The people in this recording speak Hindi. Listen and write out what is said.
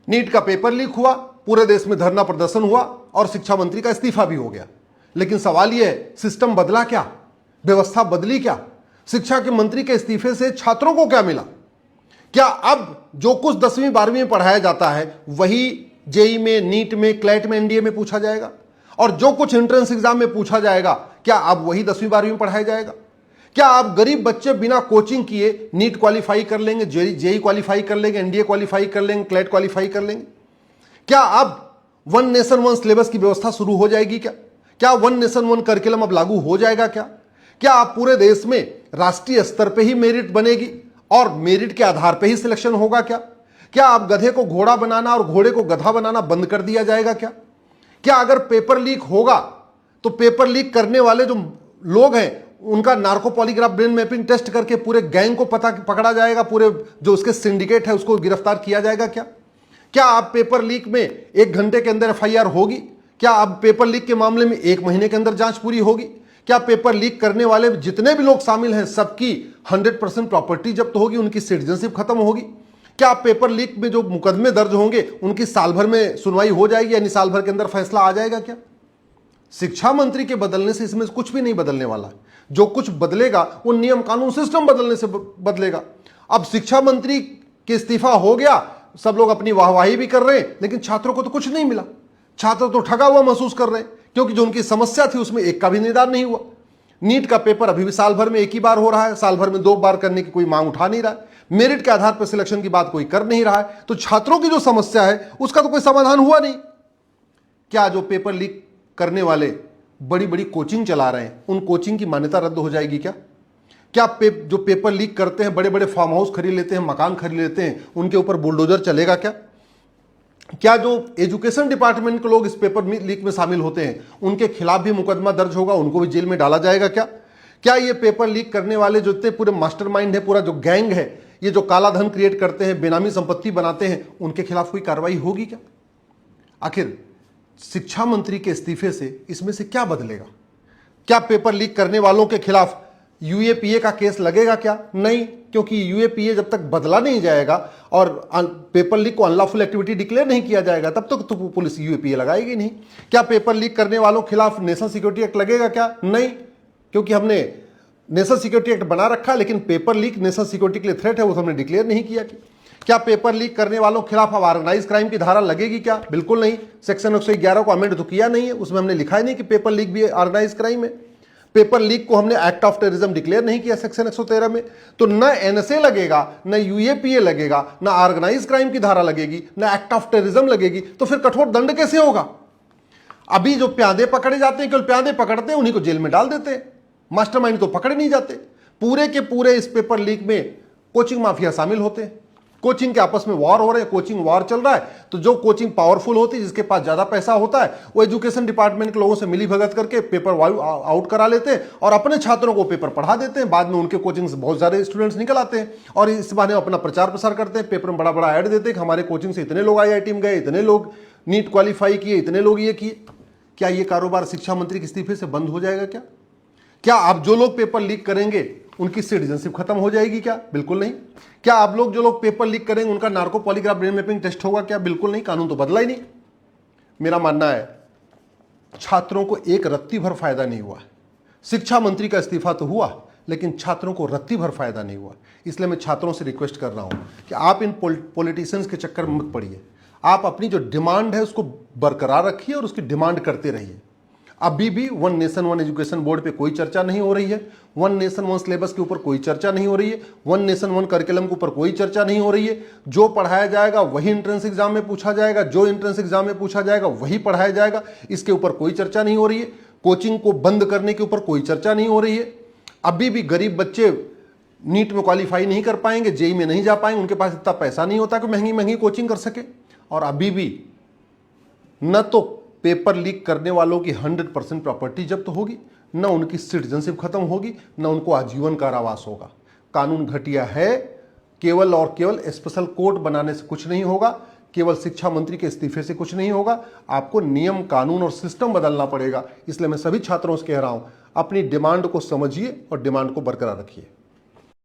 नीट का पेपर लीक हुआ, पूरे देश में धरना प्रदर्शन हुआ और शिक्षा मंत्री का इस्तीफा भी हो गया। लेकिन सवाल यह है, सिस्टम बदला क्या? व्यवस्था बदली क्या? शिक्षा के मंत्री के इस्तीफे से छात्रों को क्या मिला? क्या अब जो कुछ 10वीं 12वीं में पढ़ाया जाता है वही जेई में, नीट में, क्लैट में, एनडीए में पूछा जाएगा? और जो कुछ एंट्रेंस एग्जाम में पूछा जाएगा क्या अब वही 10वीं 12वीं में पढ़ाया जाएगा? क्या अब गरीब बच्चे बिना कोचिंग किए नीट क्वालिफाई कर लेंगे, जेई क्वालिफाई कर लेंगे, एनडीए क्वालिफाई कर लेंगे, क्लैट क्वालिफाई कर लेंगे? क्या अब वन नेशन वन सिलेबस की व्यवस्था शुरू हो जाएगी? क्या वन नेशन वन करिकुलम अब लागू हो जाएगा? क्या अब पूरे देश में राष्ट्रीय स्तर पे ही मेरिट बनेगी और मेरिट के आधार पे ही सिलेक्शन होगा? क्या अब गधे को घोड़ा बनाना और घोड़े को गधा बनाना बंद कर दिया जाएगा? क्या अगर पेपर लीक होगा तो पेपर लीक करने वाले जो लोग हैं उनका narco polygraph brain mapping test करके पूरे गैंग को पकड़ा जाएगा, पूरे जो उसके सिंडिकेट है उसको गिरफ्तार किया जाएगा? क्या अब पेपर लीक में 1 घंटे के अंदर एफआईआर होगी? क्या अब पेपर लीक के मामले में 1 महीने के अंदर जांच पूरी होगी? क्या पेपर लीक करने वाले जितने भी लोग शामिल हैं सबकी 100% प्रॉपर्टी जब्त होगी, उनकी सिटीजनशिप खत्म होगी? क्या पेपर लीक में जो मुकदमे दर्ज होंगे उनकी साल भर में सुनवाई हो जाएगी, यानी साल भर के अंदर फैसला आ जाएगा? शिक्षा मंत्री के बदलने से इसमें कुछ भी नहीं बदलने वाला है। जो कुछ बदलेगा वो नियम कानून सिस्टम बदलने से बदलेगा। अब शिक्षा मंत्री के इस्तीफा हो गया, सब लोग अपनी वाहवाही भी कर रहे हैं, लेकिन छात्रों को तो कुछ नहीं मिला। छात्र तो ठगा हुआ महसूस कर रहे हैं, क्योंकि जो उनकी समस्या थी उसमें एक का भी निदान नहीं हुआ। नीट का पेपर अभी भी साल भर में एक ही बार हो रहा है, साल भर में 2 बार करने की कोई मांग उठा नहीं रहा है। मेरिट के आधार पर सिलेक्शन की बात कोई कर नहीं रहा है। तो छात्रों की जो समस्या है उसका तो कोई समाधान हुआ नहीं। क्या जो पेपर लीक करने वाले बड़ी बड़ी कोचिंग चला रहे हैं उन कोचिंग की मान्यता रद्द हो जाएगी? क्या जो पेपर लीक करते हैं, बड़े बड़े फार्म हाउस खरीद लेते हैं, मकान खरीद लेते हैं, उनके ऊपर बुलडोजर चलेगा? क्या जो एजुकेशन डिपार्टमेंट के लोग इस पेपर लीक में शामिल होते हैं उनके खिलाफ भी मुकदमा दर्ज होगा, उनको भी जेल में डाला जाएगा? क्या ये पेपर लीक करने वाले जो इतने पूरे मास्टरमाइंड है, पूरा जो गैंग है, ये जो काला धन क्रिएट करते हैं, बेनामी संपत्ति बनाते हैं, उनके खिलाफ कोई कार्रवाई होगी? आखिर शिक्षा मंत्री के इस्तीफे से इसमें से क्या बदलेगा? क्या पेपर लीक करने वालों के खिलाफ यूएपीए का केस लगेगा? नहीं, क्योंकि यूएपीए जब तक बदला नहीं जाएगा और पेपर लीक को अनलॉफुल एक्टिविटी डिक्लेयर नहीं किया जाएगा तब तक तो पुलिस यूएपीए लगाएगी नहीं। क्या पेपर लीक करने वालों के खिलाफ नेशनल सिक्योरिटी एक्ट लगेगा? नहीं, क्योंकि हमने नेशनल सिक्योरिटी एक्ट बना रखा, लेकिन पेपर लीक नेशनल सिक्योरिटी के लिए थ्रेट है, वो हमने डिक्लेयर नहीं किया। क्या पेपर लीक करने वालों के खिलाफ अब ऑर्गेनाइज क्राइम की धारा लगेगी? बिल्कुल नहीं। सेक्शन 111 को अमेंड तो किया नहीं है, उसमें हमने लिखा ही नहीं कि पेपर लीक भी ऑर्गेनाइज क्राइम है। पेपर लीक को हमने एक्ट ऑफ टेररिज्म डिक्लेयर नहीं किया सेक्शन 113 में। तो न एनएसए लगेगा, न यूएपीए लगेगा, न ऑर्गेनाइज क्राइम की धारा लगेगी, न एक्ट ऑफ टेररिज्म लगेगी। तो फिर कठोर दंड कैसे होगा? अभी जो प्यादे पकड़े जाते हैं, केवल प्यादे पकड़ते हैं, उन्हीं को जेल में डाल देते हैं, मास्टरमाइंड तो पकड़े नहीं जाते। पूरे के पूरे इस पेपर लीक में कोचिंग माफिया शामिल होते हैं। कोचिंग के आपस में वॉर हो रहे हैं, कोचिंग वॉर चल रहा है। तो जो कोचिंग पावरफुल होती है, जिसके पास ज्यादा पैसा होता है, वो एजुकेशन डिपार्टमेंट के लोगों से मिली भगत करके पेपर आउट करा लेते हैं और अपने छात्रों को पेपर पढ़ा देते हैं। बाद में उनके कोचिंग से बहुत सारे स्टूडेंट्स निकल आते हैं और इस बहाने अपना प्रचार प्रसार करते हैं, पेपर में बड़ा बड़ा ऐड देते हैं कि हमारे कोचिंग से इतने लोग IIT में गए, इतने लोग नीट क्वालिफाई किए, इतने लोग ये किए। क्या ये कारोबार शिक्षा मंत्री के इस्तीफे से बंद हो जाएगा? क्या अब जो लोग पेपर लीक करेंगे उनकी सिटीजनशिप खत्म हो जाएगी? बिल्कुल नहीं। क्या आप लोग जो लोग पेपर लीक करेंगे उनका narco polygraph brain mapping test होगा? बिल्कुल नहीं। कानून तो बदला ही नहीं। मेरा मानना है छात्रों को एक रत्ती भर फायदा नहीं हुआ। शिक्षा मंत्री का इस्तीफा तो हुआ, लेकिन छात्रों को रत्ती भर फायदा नहीं हुआ। इसलिए मैं छात्रों से रिक्वेस्ट कर रहा हूं कि आप इन पॉलिटिशियंस के चक्कर में मत पड़िए। आप अपनी जो डिमांड है उसको बरकरार रखिए और उसकी डिमांड करते रहिए। अभी भी one nation one education board पे कोई चर्चा नहीं हो रही है, वन नेशन वन सिलेबस के ऊपर कोई चर्चा नहीं हो रही है, वन नेशन वन करिकुलम के ऊपर कोई चर्चा नहीं हो रही है। जो पढ़ाया जाएगा वही एंट्रेंस एग्जाम में पूछा जाएगा, जो एंट्रेंस एग्जाम में पूछा जाएगा वही पढ़ाया जाएगा। इसके ऊपर कोई चर्चा नहीं हो रही है। कोचिंग को बंद करने के ऊपर कोई चर्चा नहीं हो रही है। अभी भी गरीब बच्चे नीट में क्वालिफाई नहीं कर पाएंगे, जेई में नहीं जा पाएंगे, उनके पास इतना पैसा नहीं होता कि महंगी महंगी कोचिंग कर सके। और अभी भी न तो पेपर लीक करने वालों की 100% प्रॉपर्टी जब्त होगी, न उनकी सिटीजनशिप खत्म होगी, न उनको आजीवन कारावास होगा। कानून घटिया है। केवल और केवल स्पेशल कोर्ट बनाने से कुछ नहीं होगा, केवल शिक्षा मंत्री के इस्तीफे से कुछ नहीं होगा। आपको नियम कानून और सिस्टम बदलना पड़ेगा। इसलिए मैं सभी छात्रों से कह रहा हूं, अपनी डिमांड को समझिए और डिमांड को बरकरार रखिए।